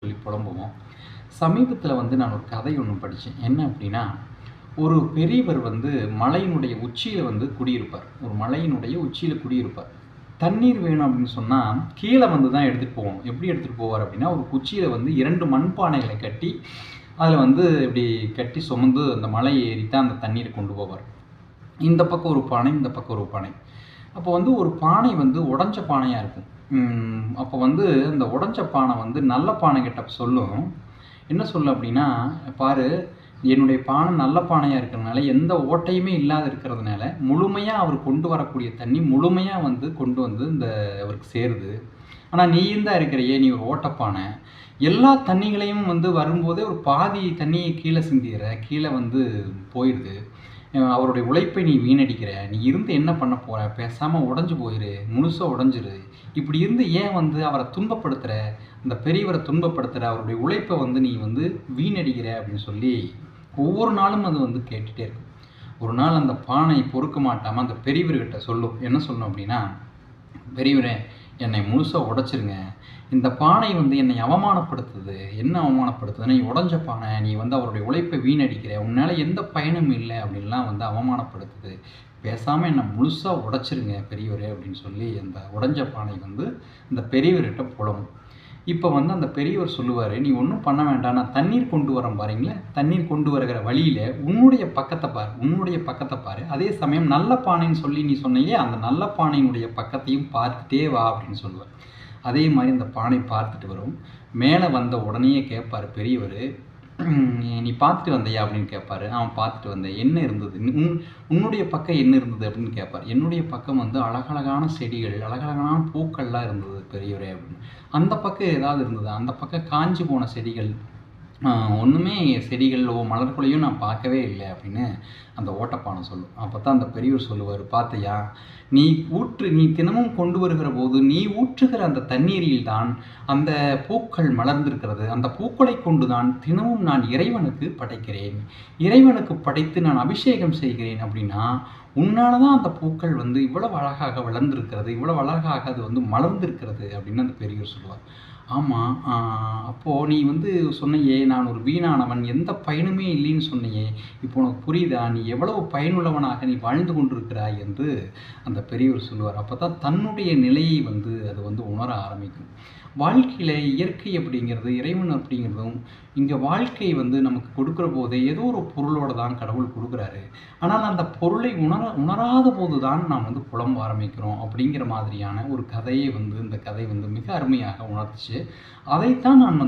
சொல்லி புலம்புவோம். சமீபத்தில நான் ஒரு கதை ஒண்ணு படிச்சேன். என்ன அப்டின்னா, ஒரு பெரியவர் மலையினுடைய உச்சியில குடியிருப்பார். ஒரு மலையினுடைய உச்சியில குடியிருப்பார். தண்ணீர் வேணும் அப்டின்னு சொன்னா, கீழ தான் எடுத்துட்டு போகணும். எப்படி எடுத்துட்டு போவார் அப்டின்னா, ஒரு குச்சியில 2 மண்பானைகள கட்டி, அதில இப்டி கட்டி சுமந்து அந்த மலை ஏறி தான் அந்த தண்ணீர கொண்டு போவார். இந்த பக்கம் ஒரு பானை, இந்த பக்கம் ஒரு பானை. அப்போ ஒரு பானை உடைஞ்ச பானையா இருக்கும். அப்போ அந்த உடைஞ்ச பானை நல்ல பானை கிட்ட சொல்லும். என்ன சொல்லும் அப்டின்னா, "பாரு, என்னுடைய பானை நல்ல பானையா இருக்கிறனால, எந்த ஓட்டையுமே இல்லாத இருக்கிறதுனால, முழுமையா அவர் கொண்டு வரக்கூடிய தண்ணி முழுமையா கொண்டு இந்த அவருக்கு சேருது. ஆனா நீயும் தான் இருக்கிறியே, நீ ஒரு ஓட்டப்பானை. எல்லா தண்ணிகளையும் வரும்போதே ஒரு பாதி தண்ணிய கீழ சிந்திர்ற. கீழ போயிருது. அவருடைய உழைப்பை நீ வீணடிக்கிற. நீ இருந்து என்ன பண்ண போற? பேசாம உடைஞ்சு போயிரு. முழுசா உடைஞ்சிரு. இப்படி இருந்து ஏன் அவர துன்பப்படுத்துற? அந்த பெரியவர துன்பப்படுத்துற. அவருடைய உழைப்ப நீ வீணடிக்கிற" அப்படின்னு சொல்லி ஒவ்வொரு நாளும் அது கேட்டுட்டே இருக்கும். ஒரு நாள் அந்த பானை பொறுக்க மாட்டாம அந்த பெரியவர்கிட்ட சொல்லும். என்ன சொல்லும் அப்படின்னா, "பெரியவரே, என்னை முழுசா உடைச்சிருங்க. இந்த பானை என்னை அவமானப்படுத்துது. என்ன அவமானப்படுத்துதுன்னா, நீ உடைஞ்ச பானை. நீ அவருடைய உழைப்பை வீணடிக்கிற. உன்னால எந்த பயனும் இல்ல" அப்படின்லாம் அவமானப்படுத்துது. "பேசாம என்ன முழுசா உடைச்சிருங்க பெரியவரே" அப்படின்னு சொல்லி அந்த உடைஞ்ச பானை அந்த பெரியவர்கிட்ட புலம்பும். இப்ப அந்த பெரியவர் சொல்லுவாரு, "நீ ஒண்ணும் பண்ண வேண்டாம். நான் தண்ணீர் கொண்டு வரேன் பாருங்களேன். தண்ணீர் கொண்டு வருகிற வழியில உன்னுடைய பக்கத்த பாரு. உன்னுடைய பக்கத்த பாரு. அதே சமயம் நல்ல பானைன்னு சொல்லி நீ சொன்னீயே, அந்த நல்ல பானையினுடைய பக்கத்தையும் பார்த்துட்டே வா" அப்படின்னு சொல்லுவார். அதே மாரி அந்த பானை பார்த்துட்டு வரும். மேல வந்த உடனேயே கேட்பாரு பெரியவரு, "நீ பார்த்துட்டு வந்தியா?" அப்படின்னு கேட்பாரு. பார்த்துட்டு வந்தேன்." என்ன இருந்தது? உன்னுடைய பக்கம் என்ன இருந்தது?" அப்படின்னு கேட்பாரு. "என்னுடைய பக்கம் அழகழகான செடிகள், அழகழகான பூக்கள்லாம் இருந்தது பெரியவரே" அப்படின்னு. "அந்த பக்கம் ஏதாவது இருந்ததா?" "அந்த பக்கம் காஞ்சு போன செடிகள், ஒண்ணுமே செடிகளோ, மலர்களையும் நான் பார்க்கவே இல்ல" அப்படின்னு அந்த ஓட்டப்பானை சொல்லும். அப்பதான் அந்த பெரியவர் சொல்லுவாரு, "பார்த்தியா? நீ தினமும் கொண்டு வருகிற போது, நீ ஊற்றுகிற அந்த தண்ணீரில் தான் அந்த பூக்கள் மலர்ந்திருக்கிறது. அந்த பூக்களைக் கொண்டு தான் தினமும் நான் இறைவனுக்கு படைக்கிறேன். இறைவனுக்கு படைத்து நான் அபிஷேகம் செய்கிறேன். அப்படின்னா, உன்னால தான் அந்த பூக்கள் இவ்வளவு அழகாக வளர்ந்திருக்கிறது. இவ்வளவு அழகாக அது மலர்ந்திருக்கிறது" அப்படின்னு அந்த பெரியவர் சொல்லுவார். "ஆமா, அப்போ நீ சொன்னியே, நான் ஒரு வீணானவன், எந்த பயனுமே இல்லைன்னு சொன்னியே. இப்போ உனக்கு புரியுதா? நீ எவ்வளவு பயனுள்ளவனாக நீ வாழ்ந்து கொண்டிருக்கிறாய்" என்று அந்த பெரியவர் சொல்லுவார். அப்பதான் தன்னுடைய நிலையை அது உணர ஆரம்பிக்கும். வாழ்க்கையில இயற்கை அப்படிங்கிறது, இறைவன் அப்படிங்கிறதும், இங்க வாழ்க்கை நமக்கு கொடுக்கிற போதே ஏதோ ஒரு பொருளோட தான் கடவுள் குடுக்குறாரு. ஆனால் அந்த பொருளை உணராத போது தான் நாம் புலம்ப ஆரம்பிக்கிறோம் அப்படிங்கிற மாதிரியான ஒரு கதையை இந்த கதை மிக அருமையாக உணர்த்துச்சு. அதைத்தான் நான்